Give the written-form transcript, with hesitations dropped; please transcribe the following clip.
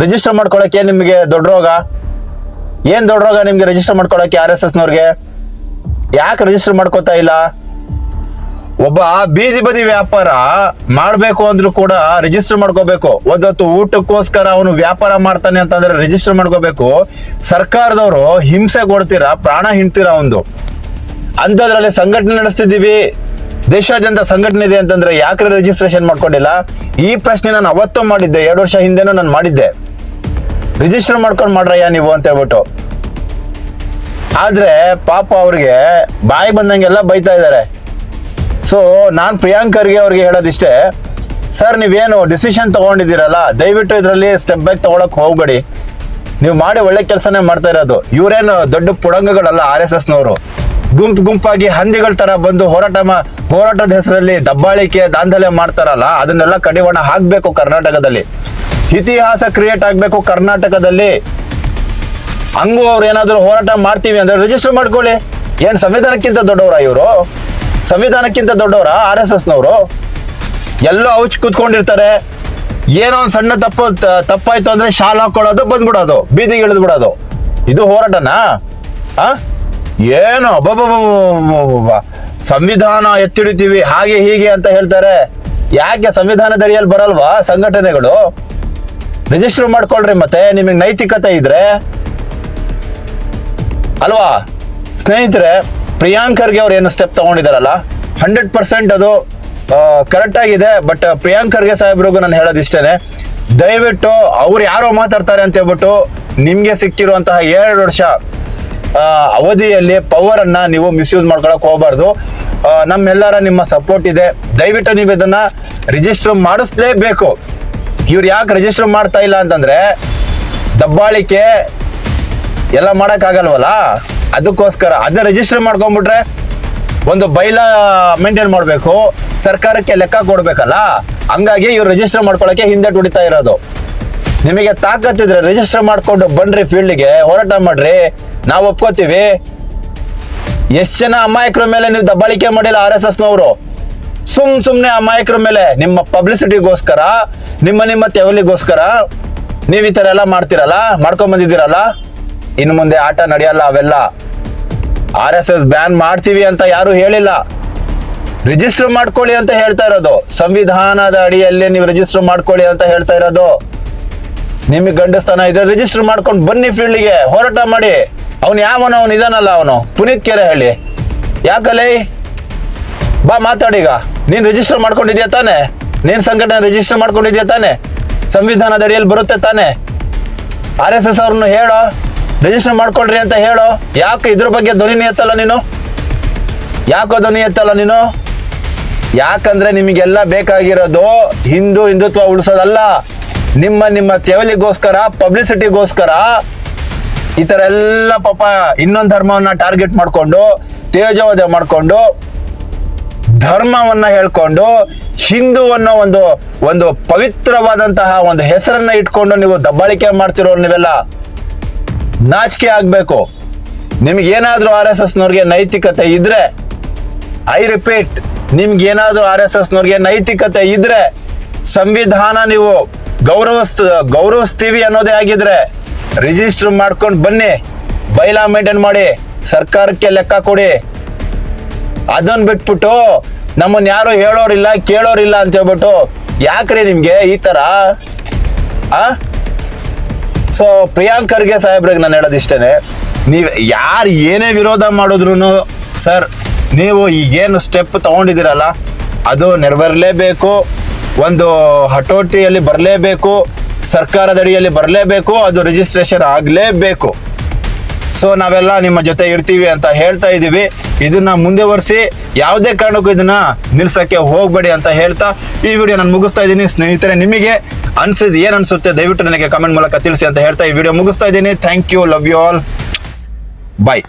Register ಮಾಡ್ಕೊಳಕ್ಕೆ ನಿಮಗೆ ದೊಡ್ಡ ರೋಗ? ಏನ್ ದೊಡ್ಡ ರೋಗ ನಿಮ್ಗೆ ರಿಜಿಸ್ಟರ್ ಮಾಡ್ಕೊಳಕ್ಕೆ RSSನವ್ರಿಗೆ? ಯಾಕೆ ರಿಜಿಸ್ಟರ್ ಮಾಡ್ಕೋತಾ ಇಲ್ಲ? ಒಬ್ಬ ಬೀದಿ ಬದಿ ವ್ಯಾಪಾರ ಮಾಡ್ಬೇಕು ಅಂದ್ರೂ ಕೂಡ ರಿಜಿಸ್ಟರ್ ಮಾಡ್ಕೋಬೇಕು. ಒಂದೊತ್ತು ಊಟಕ್ಕೋಸ್ಕರ ಅವನು ವ್ಯಾಪಾರ ಮಾಡ್ತಾನೆ ಅಂತಂದ್ರೆ ರಿಜಿಸ್ಟರ್ ಮಾಡ್ಕೋಬೇಕು. ಸರ್ಕಾರದವರು ಹಿಂಸೆ ಕೊಡ್ತೀರಾ, ಪ್ರಾಣ ಹಿಂಡ್ತೀರಾ ಒಂದು. ಅಂಥದ್ರಲ್ಲಿ ಸಂಘಟನೆ ನಡೆಸ್ತಿದ್ದೀವಿ, ದೇಶಾದ್ಯಂತ ಸಂಘಟನೆ ಇದೆ ಅಂತಂದ್ರೆ ಯಾಕೆ ರಿಜಿಸ್ಟ್ರೇಷನ್ ಮಾಡ್ಕೊಂಡಿಲ್ಲ? ಈ ಪ್ರಶ್ನೆ ನಾನು ಅವತ್ತು ಮಾಡಿದ್ದೆ, 2 ವರ್ಷ ಹಿಂದೆನೂ ನಾನು ಮಾಡಿದ್ದೆ. ರಿಜಿಸ್ಟರ್ ಮಾಡ್ಕೊಂಡು ಮಾಡ್ರಯ್ಯ ನೀವು ಅಂತ ಹೇಳ್ಬಿಟ್ಟು. ಆದ್ರೆ ಪಾಪ ಅವ್ರಿಗೆ ಬಾಯಿ ಬಂದಂಗೆಲ್ಲ ಬೈತಾ ಇದ್ದಾರೆ. ಸೊ ನಾನು ಪ್ರಿಯಾಂಕ್ ಖರ್ಗೆ ಅವ್ರಿಗೆ ಹೇಳೋದಿಷ್ಟೇ, ಸರ್ ನೀವೇನು ಡಿಸಿಷನ್ ತಗೊಂಡಿದ್ದೀರಲ್ಲ, ದಯವಿಟ್ಟು ಇದರಲ್ಲಿ ಸ್ಟೆಪ್ ಬ್ಯಾಕ್ ತಗೊಳಕ್ ಹೋಗ್ಬೇಡಿ. ನೀವು ಮಾಡಿ ಒಳ್ಳೆ ಕೆಲಸನೇ ಮಾಡ್ತಾ ಇರೋದು. ಇವರೇನು ದೊಡ್ಡ ಪುಡಂಗಗಳಲ್ಲ RSSನವರು. ಗುಂಪಾಗಿ ಹಂದಿಗಳ ತರ ಬಂದು ಹೋರಾಟದ ಹೆಸರಲ್ಲಿ ದಬ್ಬಾಳಿಕೆ ದಾಂಧಲೆ ಮಾಡ್ತಾರಲ್ಲ, ಅದನ್ನೆಲ್ಲ ಕಡಿವಾಣ ಹಾಕ್ಬೇಕು ಕರ್ನಾಟಕದಲ್ಲಿ. ಇತಿಹಾಸ ಕ್ರಿಯೇಟ್ ಆಗ್ಬೇಕು ಕರ್ನಾಟಕದಲ್ಲಿ. ಹಂಗೂ ಅವ್ರು ಏನಾದ್ರು ಹೋರಾಟ ಮಾಡ್ತೀವಿ ಅಂದ್ರೆ ರಿಜಿಸ್ಟರ್ ಮಾಡ್ಕೊಳ್ಳಿ. ಏನ್ ಸಂವಿಧಾನಕ್ಕಿಂತ ದೊಡ್ಡವರ ಇವರು? ಸಂವಿಧಾನಕ್ಕಿಂತ ದೊಡ್ಡವರ RSSನವರು? ಎಲ್ಲೋ ಔಚ್ ಕೂತ್ಕೊಂಡಿರ್ತಾರೆ. ಏನೋ ಒಂದು ಸಣ್ಣ ತಪ್ಪಾಯ್ತು ಅಂದ್ರೆ ಶಾಲ್ ಹಾಕೊಳ್ಳೋದು, ಬಂದ್ಬಿಡೋದು, ಬೀದಿಗೆ ಇಳಿದು ಬಿಡೋದು. ಇದು ಹೋರಾಟನಾ? ಏನೋ ಸಂವಿಧಾನ ಎತ್ತಿಡಿತೀವಿ ಹಾಗೆ ಹೀಗೆ ಅಂತ ಹೇಳ್ತಾರೆ. ಯಾಕೆ ಸಂವಿಧಾನದಡಿಯಲ್ಲಿ ಬರಲ್ವಾ ಸಂಘಟನೆಗಳು? ರಿಜಿಸ್ಟರ್ ಮಾಡ್ಕೊಳ್ರಿ ಮತ್ತೆ, ನಿಮಗೆ ನೈತಿಕತೆ ಇದ್ರೆ ಅಲ್ವಾ? ಸ್ನೇಹಿತರೆ, ಪ್ರಿಯಾಂಕ್ ಖರ್ಗೆ ಅವ್ರು ಏನು ಸ್ಟೆಪ್ ತಗೊಂಡಿದಾರಲ್ಲ 100% ಅದು ಕರೆಕ್ಟ್ ಆಗಿದೆ. ಬಟ್ ಪ್ರಿಯಾಂಕ್ ಖರ್ಗೆ ಸಾಹೇಬ್ರಿಗೂ ನಾನು ಹೇಳೋದಿಷ್ಟೇನೆ, ದಯವಿಟ್ಟು ಅವ್ರು ಯಾರೋ ಮಾತಾಡ್ತಾರೆ ಅಂತ ಹೇಳ್ಬಿಟ್ಟು ನಿಮ್ಗೆ ಸಿಕ್ಕಿರುವಂತಹ 2 ವರ್ಷ ಅವಧಿಯಲ್ಲಿ ಪವರ್ ಅನ್ನ ನೀವು ಮಿಸ್ಯೂಸ್ ಮಾಡ್ಕೊಳಕ್ ಹೋಗ್ಬಾರ್ದು. ನಮ್ಮೆಲ್ಲರ ನಿಮ್ಮ ಸಪೋರ್ಟ್ ಇದೆ. ದಯವಿಟ್ಟು ನೀವು ಇದನ್ನ ರಿಜಿಸ್ಟರ್ ಮಾಡಿಸ್ಲೇಬೇಕು. ಇವ್ರು ಯಾಕೆ ರಿಜಿಸ್ಟರ್ ಮಾಡ್ತಾ ಇಲ್ಲ ಅಂತಂದ್ರೆ ದಬ್ಬಾಳಿಕೆ ಎಲ್ಲ ಮಾಡಕ್ಕಾಗಲ್ವಲ್ಲ, ಅದಕ್ಕೋಸ್ಕರ. ಅದನ್ನ ರಿಜಿಸ್ಟರ್ ಮಾಡ್ಕೊಂಡ್ಬಿಟ್ರೆ ಒಂದು ಬೈಲ ಮೇಂಟೈನ್ ಮಾಡಬೇಕು, ಸರ್ಕಾರಕ್ಕೆ ಲೆಕ್ಕ ಕೊಡ್ಬೇಕಲ್ಲ. ಹಂಗಾಗಿ ಇವ್ರು ರಿಜಿಸ್ಟರ್ ಮಾಡ್ಕೊಳಕ್ಕೆ ಹಿಂದೆ ಹೊಡಿತಾ ಇರೋದು. ನಿಮಗೆ ತಾಕತ್ತಿದ್ರೆ ರಿಜಿಸ್ಟರ್ ಮಾಡ್ಕೊಂಡು ಬನ್ರಿ, ಫೀಲ್ಡ್ಗೆ ಹೋರಾಟ ಮಾಡ್ರಿ, ನಾವು ಒಪ್ಕೋತೀವಿ. ಎಷ್ಟು ಜನ ಅಮಾಯಕರ ಮೇಲೆ ನೀವು ದಬ್ಬಾಳಿಕೆ ಮಾಡಿಲ್ಲ RSSನವರು? ಸುಮ್ನೆ ಅಮಾಯಕರ ಮೇಲೆ ನಿಮ್ಮ ಪಬ್ಲಿಸಿಟಿಗೋಸ್ಕರ, ನಿಮ್ಮ ತೆವಲಿಗೋಸ್ಕರ ನೀವು ಈ ತರ ಎಲ್ಲ ಮಾಡ್ತಿರಲ್ಲ, ಮಾಡ್ಕೊಂಡ್ ಬಂದಿದ್ದೀರಲ್ಲ. ಇನ್ನು ಮುಂದೆ ಆಟ ನಡೆಯಲ್ಲ ಅವೆಲ್ಲ. RSS ಬ್ಯಾನ್ ಮಾಡ್ತೀವಿ ಅಂತ ಯಾರು ಹೇಳಿಲ್ಲ, ರಿಜಿಸ್ಟರ್ ಮಾಡ್ಕೊಳ್ಳಿ ಅಂತ ಹೇಳ್ತಾ ಇರೋದು. ಸಂವಿಧಾನದ ಅಡಿಯಲ್ಲಿ ನೀವು ರಿಜಿಸ್ಟರ್ ಮಾಡ್ಕೊಳ್ಳಿ ಅಂತ ಹೇಳ್ತಾ ಇರೋದು. ನಿಮಗೆ ಗಂಡಸ್ಥಾನ ಇದ್ರೆ ರಿಜಿಸ್ಟರ್ ಮಾಡ್ಕೊಂಡು ಬನ್ನಿ, ಫೀಲ್ಡ್ಗೆ ಹೋರಾಟ ಮಾಡಿ. ಅವನು ಅವನು ಇದಾನಲ್ಲ, ಅವನು ಪುನೀತ್ ಕೆರೆ ಹೇಳಿ, ಯಾಕಲ್ಲೇ ಬಾ ಮಾತಾಡೀಗ. ನೀನ್ ರಿಜಿಸ್ಟರ್ ಮಾಡ್ಕೊಂಡಿದ್ಯಾ ತಾನೆ? ನೀನ್ ಸಂಘಟನೆ ರಿಜಿಸ್ಟರ್ ಮಾಡ್ಕೊಂಡಿದ್ಯಾ ತಾನೆ? ಸಂವಿಧಾನದ ಅಡಿಯಲ್ಲಿ ಬರುತ್ತೆ ತಾನೆ? RSS ಅವ್ರನ್ನ ಹೇಳೋ ರಿಜಿಸ್ಟರ್ ಮಾಡ್ಕೊಳ್ರಿ ಅಂತ ಹೇಳೋ. ಯಾಕೆ ಇದ್ರ ಬಗ್ಗೆ ಧ್ವನಿ ಎತ್ತಲ್ಲ ನೀನು? ಯಾಕೋ ಧ್ವನಿ ಎತ್ತಲ್ಲ ನೀನು? ಯಾಕಂದ್ರೆ ನಿಮಗೆಲ್ಲ ಬೇಕಾಗಿರೋದು ಹಿಂದುತ್ವ ಉಳಿಸೋದಲ್ಲ, ನಿಮ್ಮ ತೆವಲಿಗೋಸ್ಕರ, ಪಬ್ಲಿಸಿಟಿಗೋಸ್ಕರ ಈ ತರ ಎಲ್ಲ ಪಾಪ ಇನ್ನೊಂದು ಧರ್ಮವನ್ನ ಟಾರ್ಗೆಟ್ ಮಾಡ್ಕೊಂಡು, ತೇಜೋವಧೆ ಮಾಡ್ಕೊಂಡು, ಧರ್ಮವನ್ನ ಹೇಳ್ಕೊಂಡು, ಹಿಂದೂ ಅನ್ನೋ ಒಂದು ಪವಿತ್ರವಾದಂತಹ ಒಂದು ಹೆಸರನ್ನ ಇಟ್ಕೊಂಡು ನೀವು ದಬ್ಬಾಳಿಕೆ ಮಾಡ್ತಿರೋರು ನೀವೆಲ್ಲ. ನಾಚಿಕೆ ಆಗ್ಬೇಕು. ನಿಮ್ಗೇನಾದ್ರೂ RSSನವ್ರಿಗೆ ನೈತಿಕತೆ ಇದ್ರೆ, ಐ ರಿಪೀಟ್, ನಿಮ್ಗೇನಾದ್ರೂ RSSನವ್ರಿಗೆ ನೈತಿಕತೆ ಇದ್ರೆ, ಸಂವಿಧಾನ ನೀವು ಗೌರವಿಸ್ತೀವಿ ಅನ್ನೋದೇ ಆಗಿದ್ರೆ ರಿಜಿಸ್ಟರ್ ಮಾಡ್ಕೊಂಡು ಬನ್ನಿ, ಬೈಲಾ ಮೇಂಟೈನ್ ಮಾಡಿ, ಸರ್ಕಾರಕ್ಕೆ ಲೆಕ್ಕ ಕೊಡಿ. ಅದನ್ನ ಬಿಟ್ಬಿಟ್ಟು ನಮ್ಮನ್ನ ಯಾರು ಹೇಳೋರಿಲ್ಲ ಕೇಳೋರಿಲ್ಲ ಅಂತ ಹೇಳ್ಬಿಟ್ಟು ಯಾಕ್ರಿ ನಿಮ್ಗೆ ಈ ತರ? ಸೊ ಪ್ರಿಯಾಂಕ್ ಖರ್ಗೆ ಸಾಹೇಬ್ರಿಗೆ ನಾನು ಹೇಳೋದಿಷ್ಟೇನೆ, ನೀವು ಯಾರು ಏನೇ ವಿರೋಧ ಮಾಡಿದ್ರು ಸರ್, ನೀವು ಈಗೇನು ಸ್ಟೆಪ್ ತಗೊಂಡಿದ್ದೀರಲ್ಲ ಅದು ನೆರವೇರಲೇಬೇಕು. ಒಂದು ಹತೋಟಿಯಲ್ಲಿ ಬರಲೇಬೇಕು, ಸರ್ಕಾರದ ಅಡಿಯಲ್ಲಿ ಬರಲೇಬೇಕು, ಅದು ರಿಜಿಸ್ಟ್ರೇಷನ್ ಆಗಲೇಬೇಕು. ಸೊ ನಾವೆಲ್ಲ ನಿಮ್ಮ ಜೊತೆ ಇರ್ತೀವಿ ಅಂತ ಹೇಳ್ತಾ ಇದ್ದೀವಿ. ಇದನ್ನ ಮುಂದುವರಿಸಿ, ಯಾವುದೇ ಕಾರಣಕ್ಕೂ ಇದನ್ನ ನಿಲ್ಸಕ್ಕೆ ಹೋಗ್ಬೇಡಿ ಅಂತ ಹೇಳ್ತಾ ಈ ವಿಡಿಯೋ ನಾನು ಮುಗಿಸ್ತಾ ಇದ್ದೀನಿ. ಸ್ನೇಹಿತರೆ, ನಿಮಗೆ ಅನ್ಸಿದ್ ಏನ್ ಅನ್ಸುತ್ತೆ ದಯವಿಟ್ಟು ನನಗೆ ಕಮೆಂಟ್ ಮೂಲಕ ತಿಳಿಸಿ ಅಂತ ಹೇಳ್ತಾ ಈ ವಿಡಿಯೋ ಮುಗಿಸ್ತಾ ಇದ್ದೀನಿ. Thank you, love you all, bye.